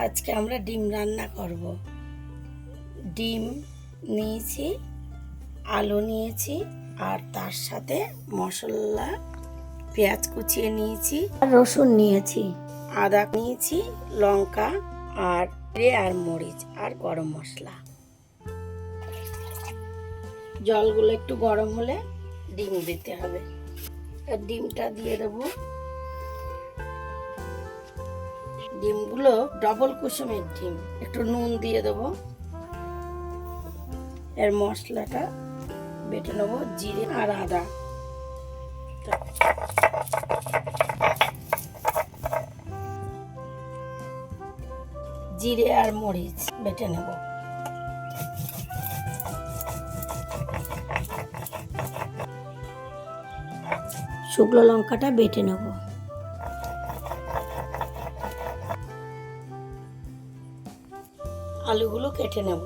আজকে আমরা ডিম রান্না করব। ডিম নিয়েছি, আলু নিয়েছি, আর তার সাথে মশলা পেঁয়াজ কুচিয়ে নিয়েছি, আর রসুন নিয়েছি, আদা নিয়েছি, লঙ্কা আর আর মরিচ আর গরম মশলা। জলগুলো একটু গরম হলে ডিম দিতে হবে। ডিমটা দিয়ে দেবো। ডিমগুলো ডবল কুসুমের ডিম। একটু নুন দিয়ে দেবো। এর মশলাটা বেটে নেবো, জিরে আর আদা। জিরে আর মরিচ বেটে নেব। শুকনো লঙ্কাটা বেটে নেব। আলুগুলো কেটে নেব।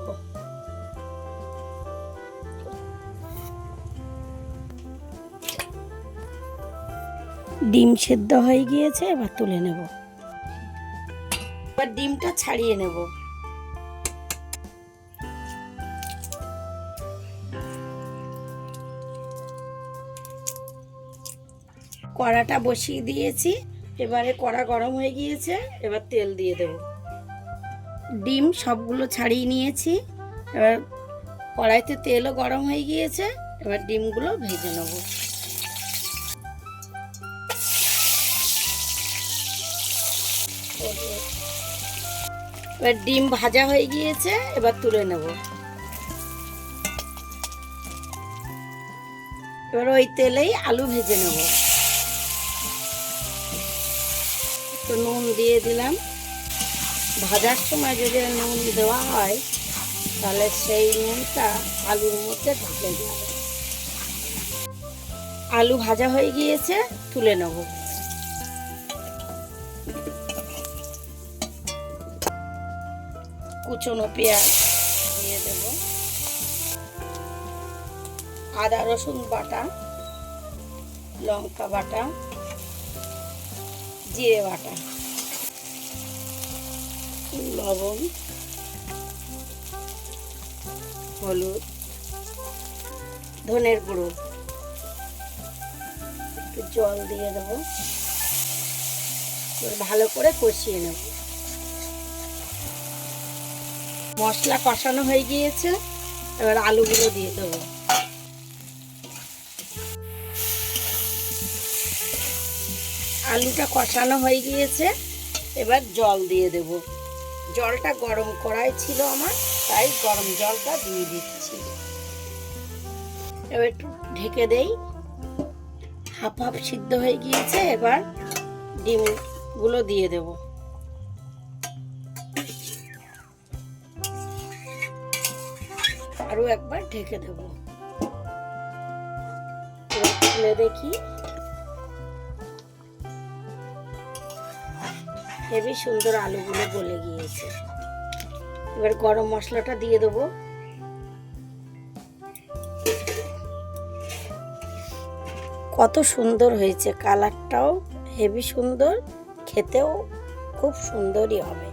ডিম সেদ্ধ হয়ে গিয়েছে, এবার তুলে নেব। এবার ডিমটা ছাড়িয়ে নেব। কড়াটা বসিয়ে দিয়েছি, এবারে কড়া গরম হয়ে গিয়েছে, এবার তেল দিয়ে দেব। ডিম সবগুলো ছাড়িয়ে নিয়েছি, এবার কড়াইতে তেলও গরম হয়ে গিয়েছে, এবার ডিমগুলো ভেজে নেব। এবার ডিম ভাজা হয়ে গিয়েছে, এবার তুলে নেব। এবার ওই তেলেই আলু ভেজে নেব। একটু নুন দিয়ে দিলাম। ভাজার সময় যদি নুন দেওয়া হয় তাহলে সেই নুনটা আলুর মধ্যে ঢুকে যাবে। আলু ভাজা হয়ে গিয়েছে, তুলে নেব। কুচনো পেঁয়াজ দিয়ে দেব, আদা রসুন বাটা, লঙ্কা বাটা, জিরে বাটা, লবণ, হলুদ, ধনের গুঁড়ো, একটু জল দিয়ে দেবো। ভালো করে কষিয়ে নেব। মশলা কষানো হয়ে গিয়েছে, এবার আলুগুলো দিয়ে দেবো। আলুটা কষানো হয়ে গিয়েছে, এবার জল দিয়ে দেব। জলটা গরম কড়াই ছিল আমার, তাই গরম জলটা দিয়ে দিচ্ছি। এবার একটু ঢেকে দেই। হাফ হাফ সিদ্ধ হয়ে গিয়েছে, এবার ডিমগুলো দিয়ে দেব। আরো একবার ঢেকে দেব। খুলে দেখি, হেবি সুন্দর আলুগুলো গলে গিয়েছে। এবার গরম মশলাটা দিয়ে দেবো। কত সুন্দর হয়েছে, কালারটাও হেবি সুন্দর, খেতেও খুব সুন্দরই হবে।